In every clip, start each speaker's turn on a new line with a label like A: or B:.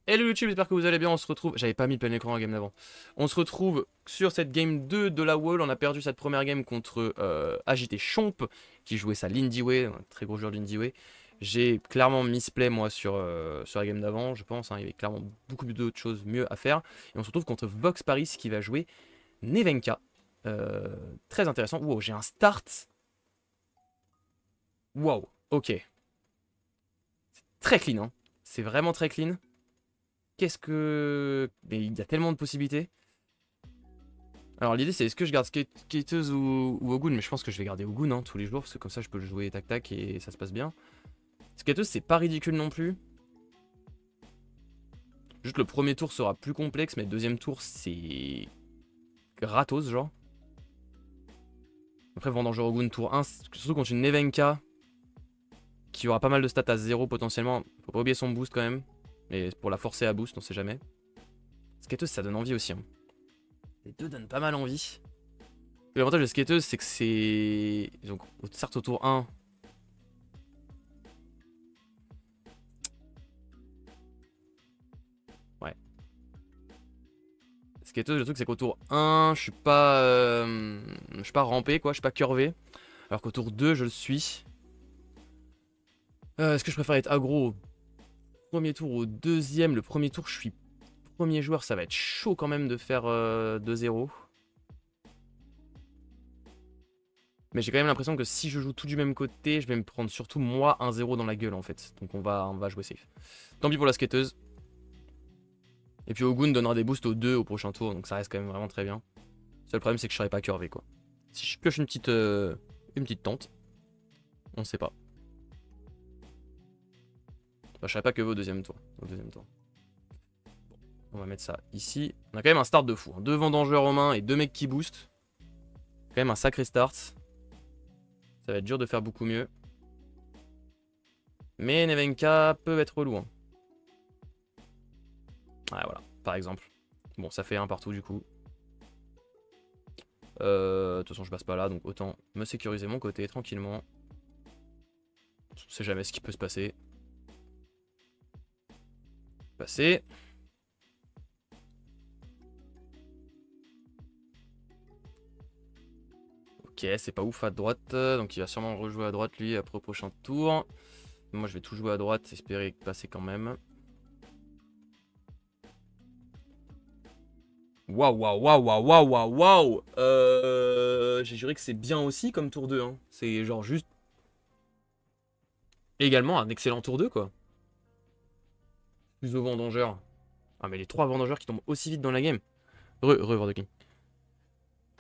A: Hello YouTube, j'espère que vous allez bien, on se retrouve... J'avais pas mis le plein écran en game d'avant. On se retrouve sur cette game 2 de la Wall. On a perdu cette première game contre AJT Chomp, qui jouait sa Lindy Way, un très gros joueur de Lindy Way. J'ai clairement misplay moi sur la game d'avant, je pense. Hein, il y avait clairement beaucoup d'autres choses mieux à faire. Et on se retrouve contre Vox Paris qui va jouer Nevenka. Très intéressant. Wow, j'ai un start. Wow, ok. C'est très clean, hein. C'est vraiment très clean. Qu'est-ce que... Mais il y a tellement de possibilités. Alors l'idée c'est est-ce que je garde Skateuse ou Ogun, mais je pense que je vais garder Ogun hein, tous les jours, parce que comme ça je peux le jouer tac tac et ça se passe bien. Skateuse c'est pas ridicule non plus. Juste le premier tour sera plus complexe, mais le deuxième tour c'est... gratos genre. Après Vendanger Ogun tour 1, surtout contre une Nevenka qui aura pas mal de stats à 0 potentiellement. Faut pas oublier son boost quand même. Mais pour la forcer à boost, on sait jamais. Skateuse ça donne envie aussi. Hein. Les deux donnent pas mal envie. L'avantage de Skateuse, c'est que c'est... Donc, certes, au tour 1... Ouais. Skateuse, le truc, c'est qu'au tour 1, je suis pas rampé, quoi. Je suis pas curvé. Alors qu'au tour 2, je le suis. Est-ce que je préfère être aggro au premier tour ou au deuxième? Le premier tour, je suis premier joueur. Ça va être chaud quand même de faire 2-0. Mais j'ai quand même l'impression que si je joue tout du même côté, je vais me prendre surtout moi 1-0 dans la gueule en fait. Donc on va jouer safe. Tant pis pour la skateuse. Et puis Ogun donnera des boosts aux 2 au prochain tour, donc ça reste quand même vraiment très bien. Le seul problème c'est que je serai pas curvé quoi. Si je pioche une petite tente, on sait pas. Enfin, je serai pas curvé au deuxième tour. Bon, on va mettre ça ici. On a quand même un start de fou. Hein. 2 vendangeurs en main et 2 mecs qui boostent. Quand même un sacré start. Ça va être dur de faire beaucoup mieux. Mais Nevenka peut être relou. Hein. Ouais, voilà, par exemple. Bon, ça fait un partout du coup. De toute façon, je passe pas là, donc autant me sécuriser mon côté tranquillement. On sait jamais ce qui peut se passer. Passer. Ok, c'est pas ouf à droite. Donc il va sûrement rejouer à droite lui après au prochain tour. Moi je vais tout jouer à droite, espérer passer quand même. Waouh, waouh, waouh, waouh, waouh, waouh, waouh. J'ai juré que c'est bien aussi comme tour 2. Hein. C'est genre juste... également un excellent tour 2 quoi. Plus au vendangeur. Ah mais les 3 vendangeurs qui tombent aussi vite dans la game. Vordoking.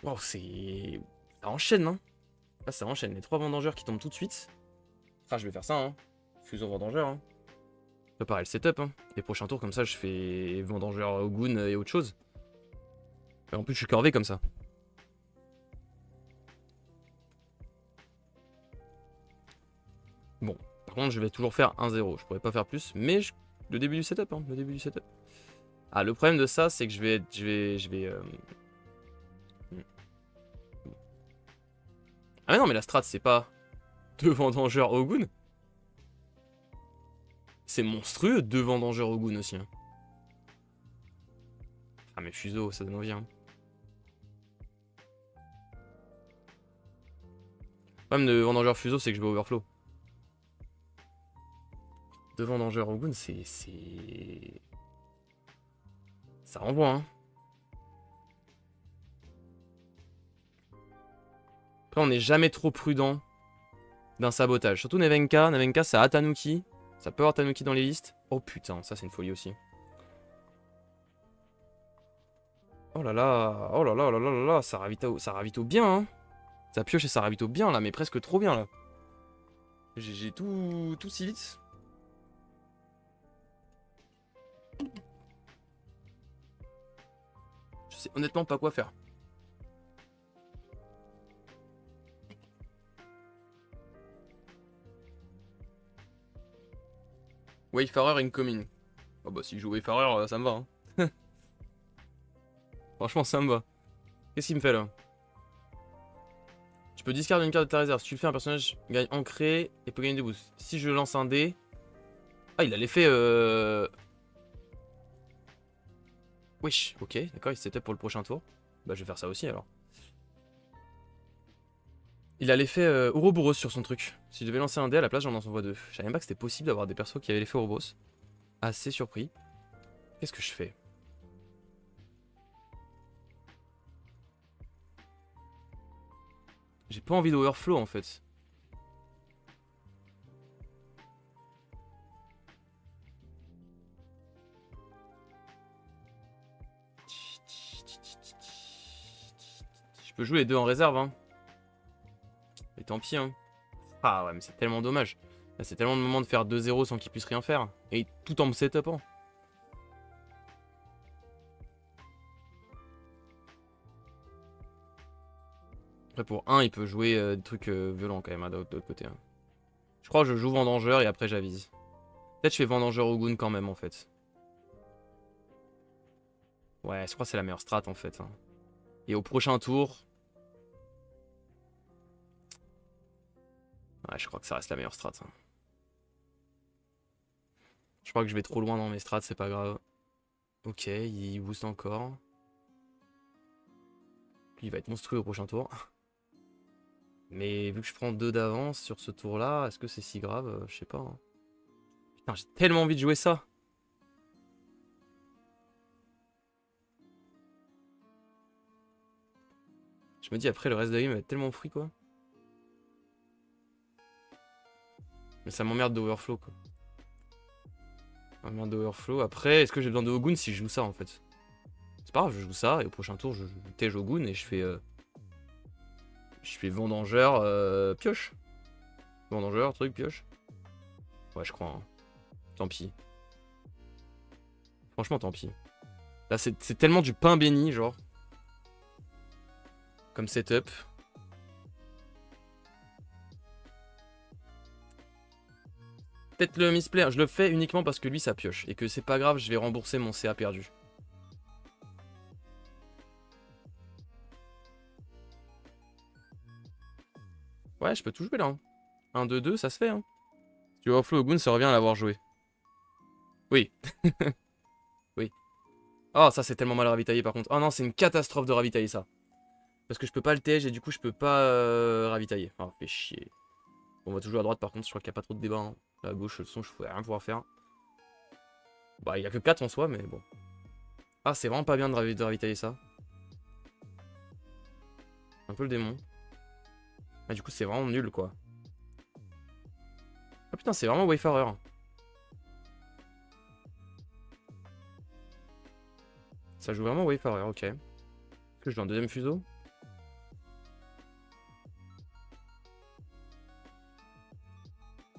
A: Wow, c'est... ça enchaîne, hein. Là, ça enchaîne. Les 3 vendangeurs qui tombent tout de suite. Ah, je vais faire ça, hein. Fusion vendangeur, hein. Préparer le setup, hein. Les prochains tours, comme ça, je fais vendangeur Ogun et autre chose. Et en plus, je suis curvé comme ça. Bon, par contre, je vais toujours faire 1-0. Je pourrais pas faire plus, mais le début du setup, hein. Le début du setup. Ah, le problème de ça, c'est que je vais... Ah mais non, mais la strat, c'est pas 2 vendangeurs Ogun. C'est monstrueux, 2 vendangeurs Ogun aussi. Hein. Ah mais Fuseau, ça donne envie. Hein. Le problème de vendangeur Fuseau, c'est que je vais overflow. 2 vendangeurs Ogun, c'est... ça renvoie, hein. Après, on n'est jamais trop prudent d'un sabotage. Surtout Nevenka. Nevenka, ça a Tanuki. Ça peut avoir Tanuki dans les listes. Oh putain, ça c'est une folie aussi. Oh là là, oh là là, oh là là, là là, ça ravito bien, hein. Ça pioche et ça ravito bien là, mais presque trop bien là. J'ai tout si vite. Je sais honnêtement pas quoi faire. Wayfarer incoming. Oh bah si je joue Wayfarer, ça me va. Hein. Franchement, ça me va. Qu'est-ce qu'il me fait là? Tu peux discard une carte de ta réserve. Si tu le fais, un personnage gagne ancré et peut gagner des boosts. Si je lance un dé... Ah, il a l'effet... Wesh, ok, d'accord, il setup pour le prochain tour. Bah je vais faire ça aussi alors. Il a l'effet Ouroboros sur son truc. Si je devais lancer un dé à la place, j'en envoie deux. Je savais même pas que c'était possible d'avoir des persos qui avaient l'effet Ouroboros. Assez surpris. Qu'est-ce que je fais? J'ai pas envie d'overflow en fait. Je peux jouer les deux en réserve hein. Mais tant pis hein. Ah ouais mais c'est tellement dommage. Là c'est tellement le moment de faire 2-0 sans qu'il puisse rien faire. Et tout en me setupant. Après pour 1 il peut jouer des trucs violents quand même hein, de l'autre côté. Hein. Je crois que je joue Vendangeur et après j'avise. Peut-être je fais Vendangeur au Goon quand même en fait. Ouais je crois que c'est la meilleure strat en fait. Hein. Et au prochain tour... Ouais je crois que ça reste la meilleure strat. Hein. Je crois que je vais trop loin dans mes strats, c'est pas grave. Ok, il booste encore. Lui, il va être monstrueux au prochain tour. Mais vu que je prends 2 d'avance sur ce tour-là, est-ce que c'est si grave? Je sais pas. Hein. Putain, j'ai tellement envie de jouer ça. Je me dis après, le reste de la game va être tellement free, quoi. Mais ça m'emmerde d'overflow, quoi. Ça m'emmerde d'overflow. Après, est-ce que j'ai besoin de Ogun si je joue ça, en fait? C'est pas grave, je joue ça, et au prochain tour, je tège Ogun et je fais... Je fais Vendangeur, pioche. Vendangeur, truc, pioche. Ouais, je crois. Hein. Tant pis. Franchement, tant pis. Là, c'est tellement du pain béni, genre. Comme setup. Peut-être le misplayer. Je le fais uniquement parce que lui, ça pioche. Et que c'est pas grave, je vais rembourser mon CA perdu. Ouais, je peux tout jouer là. Hein. 1, 2, 2, ça se fait. Hein. Si tu overflow au Goon, ça revient à l'avoir joué. Oui. Oui. Oh, ça c'est tellement mal ravitaillé par contre. Oh non, c'est une catastrophe de ravitailler ça. Parce que je peux pas le tège et du coup je peux pas ravitailler. Oh, fait chier. Bon, on va toujours à droite par contre, je crois qu'il n'y a pas trop de débat. Hein. À gauche, le son, je pourrais rien pouvoir faire. Bah, il y a que 4 en soi, mais bon. Ah, c'est vraiment pas bien de ravitailler ça. Un peu le démon. Ah, du coup, c'est vraiment nul quoi. Ah putain, c'est vraiment Wayfarer. Ça joue vraiment Wayfarer, ok. Est-ce que je veux un deuxième fuseau?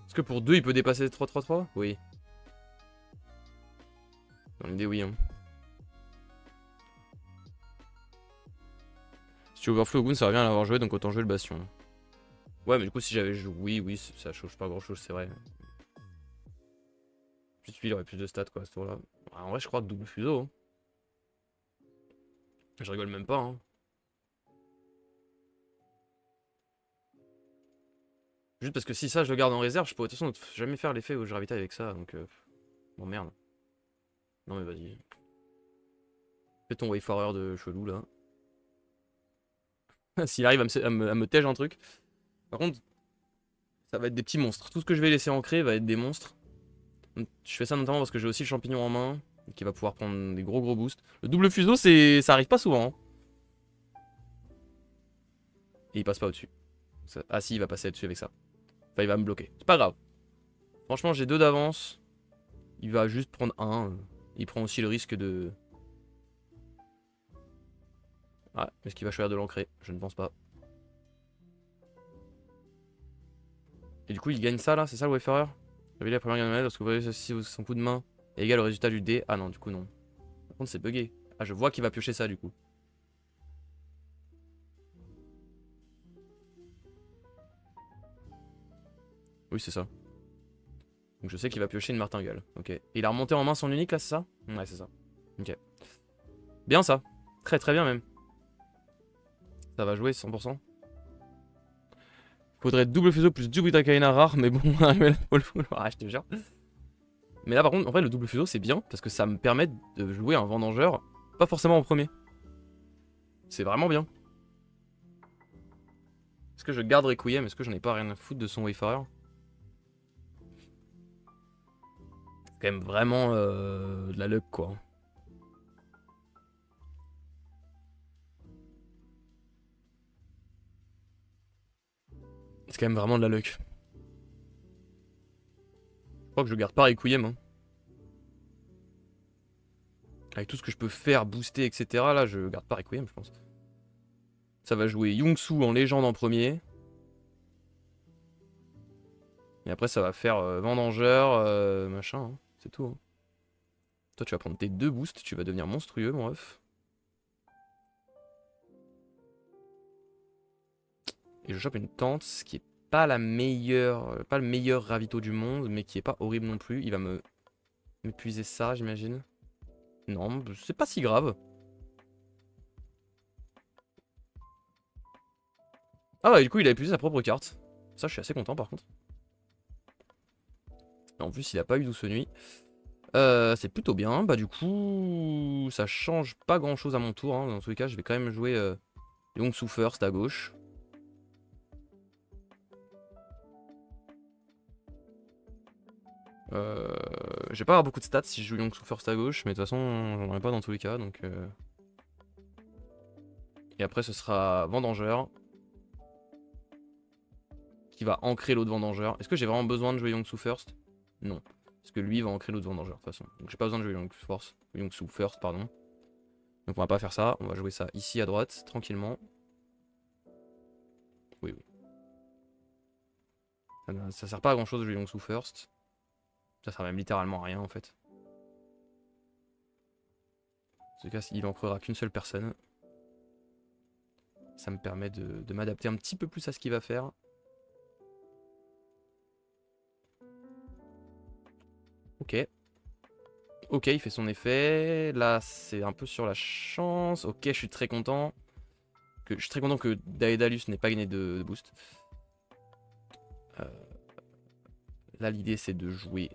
A: Est-ce que pour 2 il peut dépasser 3-3-3? Oui. Dans l'idée, oui. Hein. Si tu overflow Goon, ça revient à l'avoir joué, donc autant jouer le bastion. Ouais, mais du coup, si j'avais joué. Oui, oui, ça change pas grand chose, c'est vrai. Juste lui, il aurait plus de stats quoi à ce tour-là. En vrai, je crois double fuseau. Hein. Je rigole même pas. Hein. Juste parce que si ça, je le garde en réserve, je pourrais de toute façon jamais faire l'effet où je ravitaille avec ça. Donc, bon, merde. Non, mais vas-y. Fais ton Wayfarer de chelou là. S'il arrive à me tège un truc. Par contre, ça va être des petits monstres. Tout ce que je vais laisser ancrer va être des monstres. Donc, je fais ça notamment parce que j'ai aussi le champignon en main. Qui va pouvoir prendre des gros boosts. Le double fuseau, ça arrive pas souvent. Hein. Et il passe pas au-dessus. Ah si, il va passer dessus avec ça. Enfin, il va me bloquer. C'est pas grave. Franchement, j'ai 2 d'avance. Il va juste prendre 1. Il prend aussi le risque de... Ah, est-ce qu'il va choisir de l'ancrer? Je ne pense pas. Et du coup, il gagne ça là, c'est ça le Wayfarer? Révélez la première gamme de monnaie lorsque vous voyez ceci son coup de main est égal au résultat du dé. Ah non, du coup, non. Par contre, c'est bugué. Ah, je vois qu'il va piocher ça du coup. Oui, c'est ça. Donc je sais qu'il va piocher une martingale. Ok. Et il a remonté en main son unique là, c'est ça? Ouais, c'est ça. Ok. Bien ça. Très très bien même. Ça va jouer 100%. Faudrait double fuseau plus double Itacaïna rare, mais bon, ah, je te jure. Mais là par contre, en vrai, le double fuseau c'est bien parce que ça me permet de jouer un vendangeur pas forcément en premier. C'est vraiment bien. Est-ce que je garde Requiem? Est-ce que j'en ai pas rien à foutre de son Wayfarer? C'est quand même vraiment de la luck quoi. C'est quand même vraiment de la luck. Je crois que je garde pas Requiem. Hein. Avec tout ce que je peux faire, booster, etc. Là, je garde pas Requiem, je pense. Ça va jouer Yongsu en légende en premier. Et après, ça va faire Vendangeur, machin. Hein. C'est tout. Hein. Toi, tu vas prendre tes 2 boosts. Tu vas devenir monstrueux, mon ref. Et je chope une tente, ce qui est pas la meilleure, pas le meilleur ravito du monde, mais qui est pas horrible non plus. Il va m'épuiser ça, j'imagine. Non, c'est pas si grave. Ah ouais, du coup, il a épuisé sa propre carte. Ça, je suis assez content, par contre. Et en plus, il a pas eu douce nuit. C'est plutôt bien. Bah, du coup, ça change pas grand-chose à mon tour. Hein. Dans tous les cas, je vais quand même jouer Yongsu first à gauche. Je vais pas avoir beaucoup de stats si je joue Yongsu first à gauche, mais de toute façon, j'en aurai pas dans tous les cas, donc... Et après, ce sera Vendangeur. Qui va ancrer l'autre Vendangeur. Est-ce que j'ai vraiment besoin de jouer Yongsu first? Non. Parce que lui va ancrer l'autre Vendangeur, de toute façon. Donc j'ai pas besoin de jouer Yongsu first, pardon. Donc on va pas faire ça, on va jouer ça ici à droite, tranquillement. Oui, oui. Ça sert pas à grand chose de jouer Yongsu first. Ça sert même littéralement à rien en fait. En tout cas, il ancrera qu'une seule personne. Ça me permet de m'adapter un petit peu plus à ce qu'il va faire. Ok. Ok, il fait son effet. Là, c'est un peu sur la chance. Ok, je suis très content. Je suis très content que Daedalus n'ait pas gagné de boost. Là, l'idée, c'est de jouer.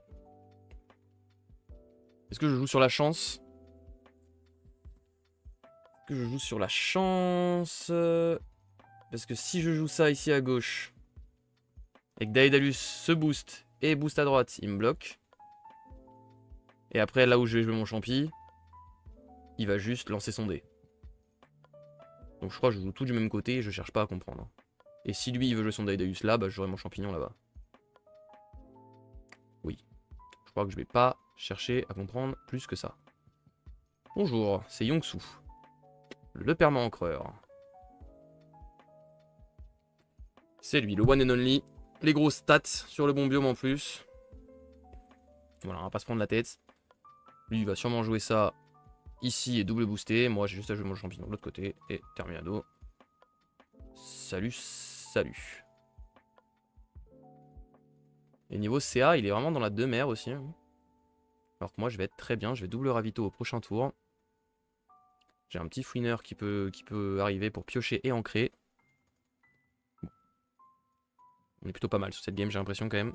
A: Est-ce que je joue sur la chance? Est-ce que je joue sur la chance? Parce que si je joue ça ici à gauche, et que Daedalus se booste et boost à droite, il me bloque. Et après, là où je vais jouer mon champi, il va juste lancer son dé. Donc je crois que je joue tout du même côté et je cherche pas à comprendre. Et si lui il veut jouer son Daedalus là, bah j'aurai mon champignon là-bas. Oui. Je crois que je vais pas chercher à comprendre plus que ça. Bonjour, c'est Yongsu. Le perma-encreur. C'est lui, le one and only. Les grosses stats sur le bon biome en plus. Voilà, on va pas se prendre la tête. Lui il va sûrement jouer ça ici et double boosté. Moi j'ai juste à jouer mon champignon de l'autre côté. Et terminado. Salut, salut. Et niveau CA, il est vraiment dans la demeure aussi. Hein. Alors que moi, je vais être très bien. Je vais double ravito au prochain tour. J'ai un petit fouineur qui peut arriver pour piocher et ancrer. On est plutôt pas mal sur cette game, j'ai l'impression quand même.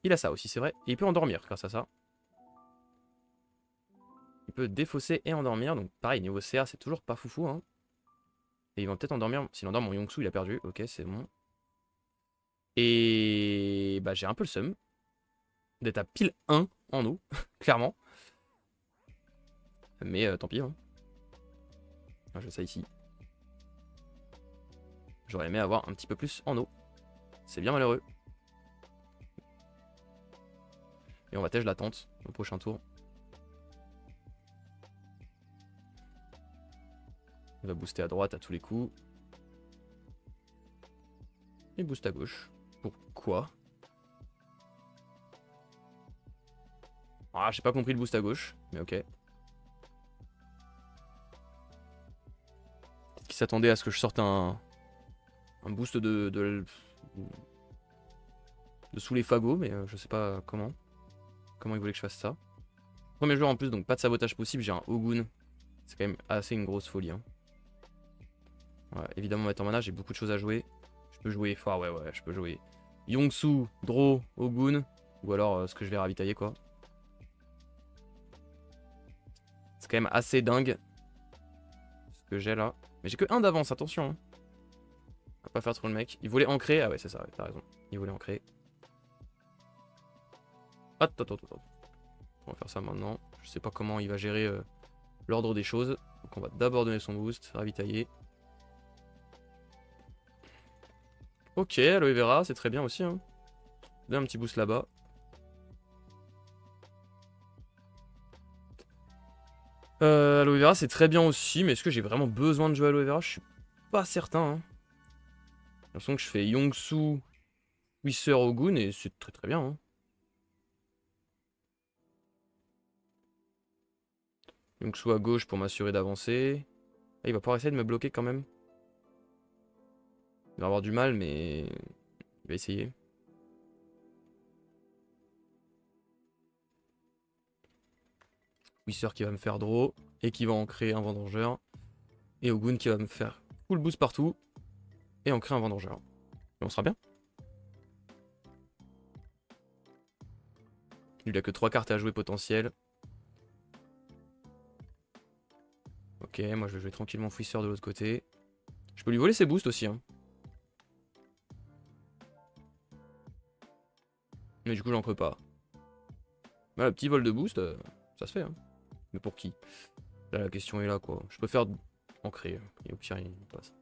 A: Il a ça aussi, c'est vrai. Et il peut endormir grâce à ça. Il peut défausser et endormir. Donc pareil, niveau CA, c'est toujours pas foufou. Hein. Et il va peut-être endormir. S'il endort mon Yongsu, il a perdu. Ok, c'est bon. Et bah j'ai un peu le seum d'être à pile 1 en eau, clairement. Mais tant pis. Hein. Je fais ça ici. J'aurais aimé avoir un petit peu plus en eau. C'est bien malheureux. Et on va tège la tente au prochain tour. Il va booster à droite à tous les coups. Et boost à gauche. Pourquoi? Ah, j'ai pas compris le boost à gauche, mais ok. Peut-être qu'il s'attendait à ce que je sorte un boost de sous les fagots, mais je sais pas comment. Comment il voulait que je fasse ça. Premier joueur en plus, donc pas de sabotage possible, j'ai un Ogun. C'est quand même assez une grosse folie. Hein. Ouais, évidemment, mettre en mana, j'ai beaucoup de choses à jouer. Je peux jouer fort, ouais, je peux jouer Yongsu, Draw, Ogun. Ou alors ce que je vais ravitailler, quoi. C'est quand même assez dingue. Ce que j'ai là. Mais j'ai que 1 d'avance, attention. Hein. On va pas faire trop le mec. Il voulait ancrer. Ah ouais, c'est ça, ouais, t'as raison. Il voulait ancrer. Attends. On va faire ça maintenant. Je sais pas comment il va gérer l'ordre des choses. Donc on va d'abord donner son boost, ravitailler. Ok, aloe vera, c'est très bien aussi. Hein. Donne un petit boost là-bas. Aloe vera, c'est très bien aussi. Mais est-ce que j'ai vraiment besoin de jouer aloe vera? Je suis pas certain. Hein. J'ai l'impression que je fais Yongsu, Whisper, Ogun et c'est très très bien. Hein. Yongsu à gauche pour m'assurer d'avancer. Ah, il va pouvoir essayer de me bloquer quand même. Il va avoir du mal, mais il va essayer. Whisper qui va me faire draw et qui va ancrer un vendangeur. Et Ogun qui va me faire full boost partout et ancrer un vendangeur. Et on sera bien. Il a que 3 cartes à jouer potentielles. Ok, moi je vais jouer tranquillement Whisper de l'autre côté. Je peux lui voler ses boosts aussi. Hein. Mais du coup, j'en peux pas. Bah, le petit vol de boost, ça se fait. Hein. Mais pour qui? Là, la question est là, quoi. Je peux faire ancrer. Et au pire, il passe.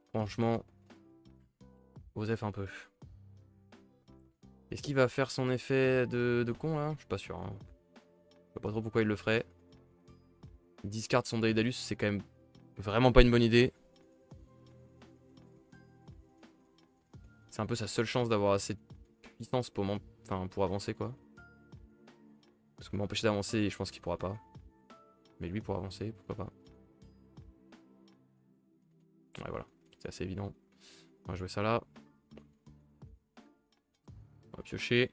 A: Franchement, Osef un peu. Est-ce qu'il va faire son effet de con, là? Je suis pas sûr. Hein. Je sais pas trop pourquoi il le ferait. Il discard son Daedalus, c'est quand même vraiment pas une bonne idée. C'est un peu sa seule chance d'avoir assez de puissance pour, pour avancer, quoi. Parce que m'empêcher d'avancer, je pense qu'il pourra pas. Mais lui, pour avancer, pourquoi pas. Ouais, voilà. C'est assez évident. On va jouer ça là. On va piocher.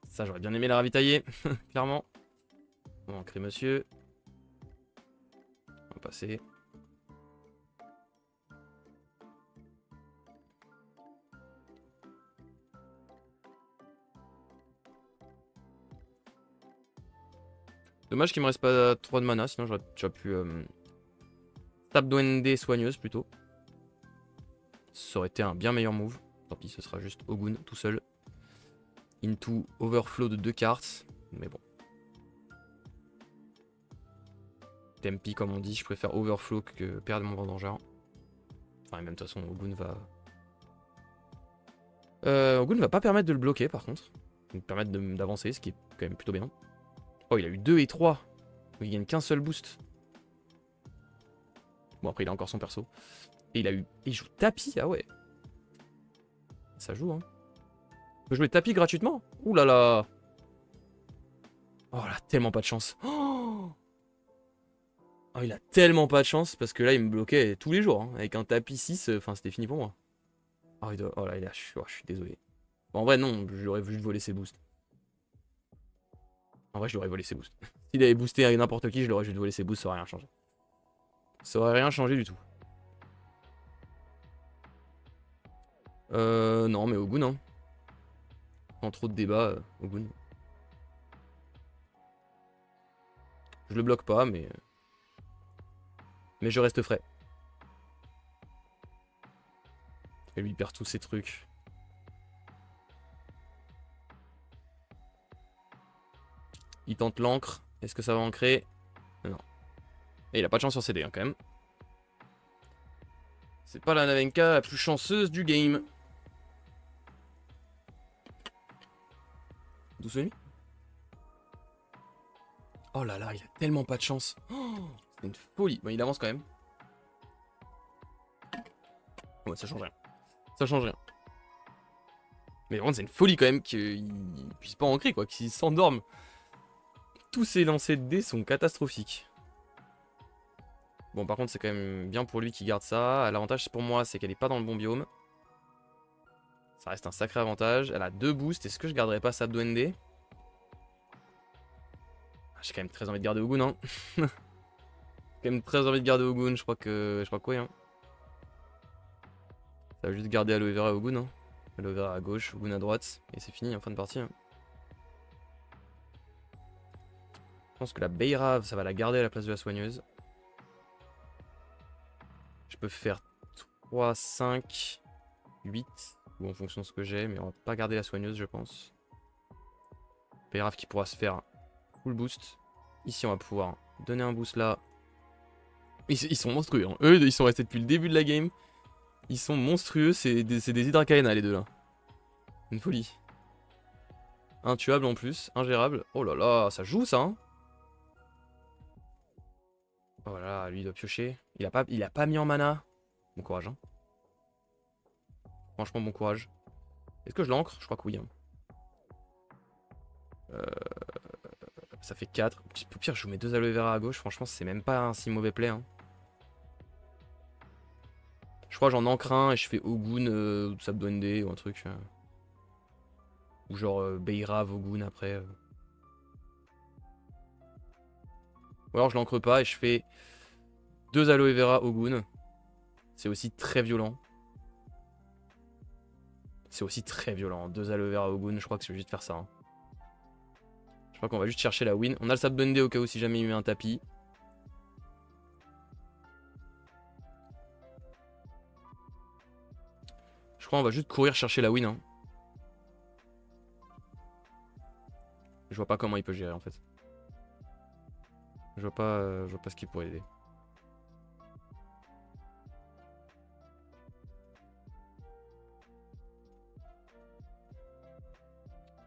A: Ça, j'aurais bien aimé la ravitailler, clairement. On va ancrer monsieur. On va passer. Dommage qu'il me reste pas trop de mana, sinon j'aurais déjà pu Tap Duende soigneuse plutôt. Ça aurait été un bien meilleur move. Tant pis, ce sera juste Ogun tout seul. Into overflow de 2 cartes. Mais bon. Tempi comme on dit, je préfère overflow que perdre mon vendangeur. Enfin, même de toute façon, Ogun va... Ogun va pas permettre de le bloquer par contre. Il va permettre d'avancer, ce qui est quand même plutôt bien. Oh, il a eu 2 et 3. Donc il gagne qu'un seul boost. Bon, après, il a encore son perso. Et il joue tapis, ah ouais. Ça joue, hein. On peut jouer tapis gratuitement. Ouh là là. Oh là, tellement pas de chance. Oh, il a tellement pas de chance parce que là, il me bloquait tous les jours. Hein. Avec un tapis 6, enfin, c'était fini pour moi. Oh, oh là, je suis désolé. Bon, en vrai, non, j'aurais voulu voler ses boosts. En vrai, je lui aurais volé ses boosts. S'il avait boosté à n'importe qui, je l'aurais juste volé ses boosts, ça aurait rien changé. Ça aurait rien changé du tout. Non, mais Ogun, hein. Sans trop de débat, Ogun. Je le bloque pas, mais je reste frais. Et lui, il perd tous ses trucs. Il tente l'encre. Est-ce que ça va ancrer? Non. Et il a pas de chance sur CD, hein, quand même. C'est pas la Navenka la plus chanceuse du game. Douce nuit. Oh là là, il a tellement pas de chance. Oh, c'est une folie. Bon, il avance quand même. Ouais, ça change rien. Ça change rien. Mais vraiment, c'est une folie quand même qu'il puisse pas ancrer, quoi. Qu'il s'endorme. Tous ses lancers de dés sont catastrophiques. Bon, par contre, c'est quand même bien pour lui qu'il garde ça. L'avantage pour moi, c'est qu'elle est pas dans le bon biome. Ça reste un sacré avantage. Elle a 2 boosts. Est-ce que je garderais pas Sap Duende? J'ai quand même très envie de garder Ogun, hein. J'ai quand même très envie de garder Ogun. Je crois que oui, hein. Ça va juste garder Aloe Vera et Ogun, hein. Aloe Vera à gauche, Ogun à droite. Et c'est fini en fin de partie. Hein. pense que la Beirave, ça va la garder à la place de la soigneuse. Je peux faire 3, 5, 8. Ou en fonction de ce que j'ai. Mais on va pas garder la soigneuse, je pense. Beirave qui pourra se faire full boost. Ici, on va pouvoir donner un boost là. Ils sont monstrueux. Hein. Eux, ils sont restés depuis le début de la game. Ils sont monstrueux. C'est des Hydracaena, les deux là. Une folie. Intuable en plus. Ingérable. Oh là là, ça joue ça. Hein. Oh là là, lui il doit piocher. Il a pas mis en mana. Bon courage. Hein. Franchement, bon courage. Est-ce que je l'ancre? Je crois que oui. Hein. Ça fait 4. Au pire, je vous mets 2 aloe vera à gauche. Franchement, c'est même pas un si mauvais play. Hein. Je crois que j'en ancre un et je fais Ogun, Sabduende ou un truc. Ou genre Beirave, Ogun après. Ou alors je l'ancre pas et je fais 2 aloe vera Ogun. C'est aussi très violent. C'est aussi très violent. 2 aloe vera Ogun, je crois que je vais juste faire ça. Hein. Je crois qu'on va juste chercher la win. On a le Sabduende au cas où si jamais il met un tapis. Je crois qu'on va juste courir chercher la win. Hein. Je vois pas comment il peut gérer en fait. Je vois pas ce qu'il pourrait aider.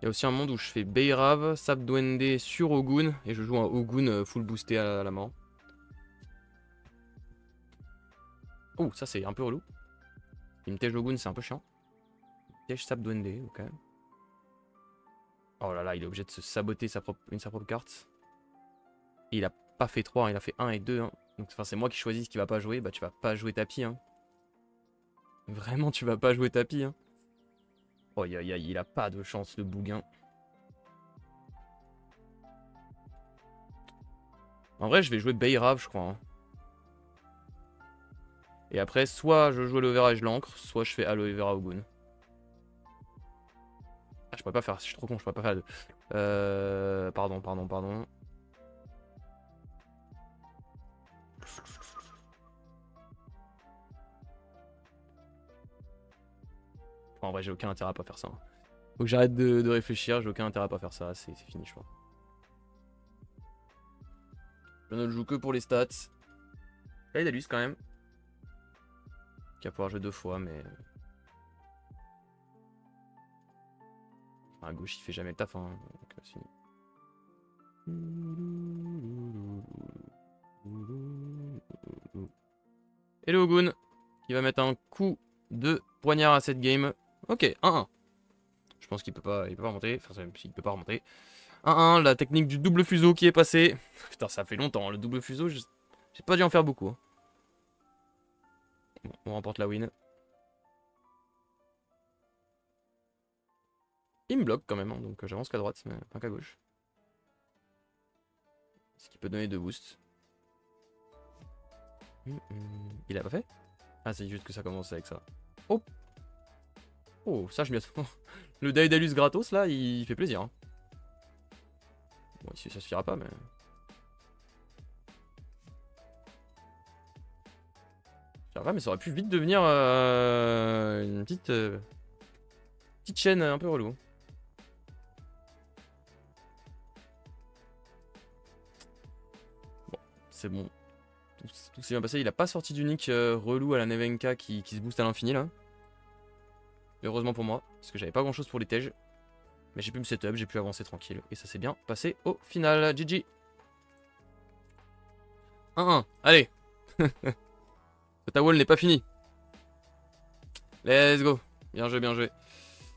A: Il y a aussi un monde où je fais Beirave, Sabduende sur Ogun et je joue un Ogun full boosté à la main. Oh, ça c'est un peu relou. Il me tège Ogun, c'est un peu chiant. Tège Sabduende, ok. Oh là là, il est obligé de se saboter sa propre carte. Et il a pas fait 3, hein, il a fait 1 et 2. Hein. Donc c'est moi qui choisis ce qu'il va pas jouer. Bah tu vas pas jouer tapis. Hein. Vraiment, tu vas pas jouer tapis. Hein. Oh, il a pas de chance, le bouguin. En vrai, je vais jouer Beirave, je crois. Hein. Et après, soit je joue aloe vera et je l'ancre, soit je fais aloe vera Ogun. Ah, je pourrais pas faire, je suis trop con, je pourrais pas faire les deux. Pardon. En vrai, j'ai aucun intérêt à pas faire ça. Hein. Faut que j'arrête de réfléchir, j'ai aucun intérêt à pas faire ça, c'est fini, je crois. Je ne le joue que pour les stats. Là, il a Dalus quand même. Qui va pouvoir jouer 2 fois, mais. Enfin, à gauche, il fait jamais le taf. Hein. Donc, c'est fini. Et le Ogun qui va mettre un coup de poignard à cette game. Ok, 1-1. Je pense qu'il peut pas remonter. Enfin, il peut pas remonter. 1-1, la technique du double fuseau qui est passée. Putain, ça fait longtemps, le double fuseau. J'ai pas dû en faire beaucoup. Hein. Bon, on remporte la win. Il me bloque quand même, hein, donc j'avance qu'à droite, mais pas qu'à gauche. Ce qui peut donner 2 boosts. Il a pas fait? Ah, c'est juste que ça commence avec ça. Oh! Oh, ça je m'y attends. Le Daedalus gratos là, il fait plaisir. Hein. Bon, ici ça suffira pas, mais. Ça suffira pas, mais ça aurait pu vite devenir une petite chaîne un peu relou. Bon, c'est bon. Tout s'est bien passé. Il a pas sorti d'unique relou à la Nevenka qui se booste à l'infini là. Heureusement pour moi, parce que j'avais pas grand chose pour les tèges. Mais j'ai pu me setup, j'ai pu avancer tranquille. Et ça s'est bien passé au final. GG. 1-1. Allez. Ta wall n'est pas fini. Let's go. Bien joué, bien joué.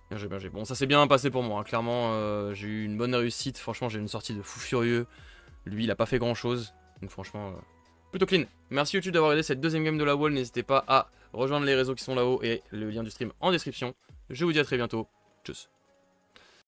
A: Bien joué, bien joué. Bon, ça s'est bien passé pour moi. Hein. Clairement, j'ai eu une bonne réussite. Franchement, j'ai eu une sortie de fou furieux. Lui, il a pas fait grand chose. Donc franchement, plutôt clean. Merci YouTube d'avoir aidé cette deuxième game de la wall. N'hésitez pas à rejoindre les réseaux qui sont là-haut et le lien du stream en description. Je vous dis à très bientôt. Tchuss.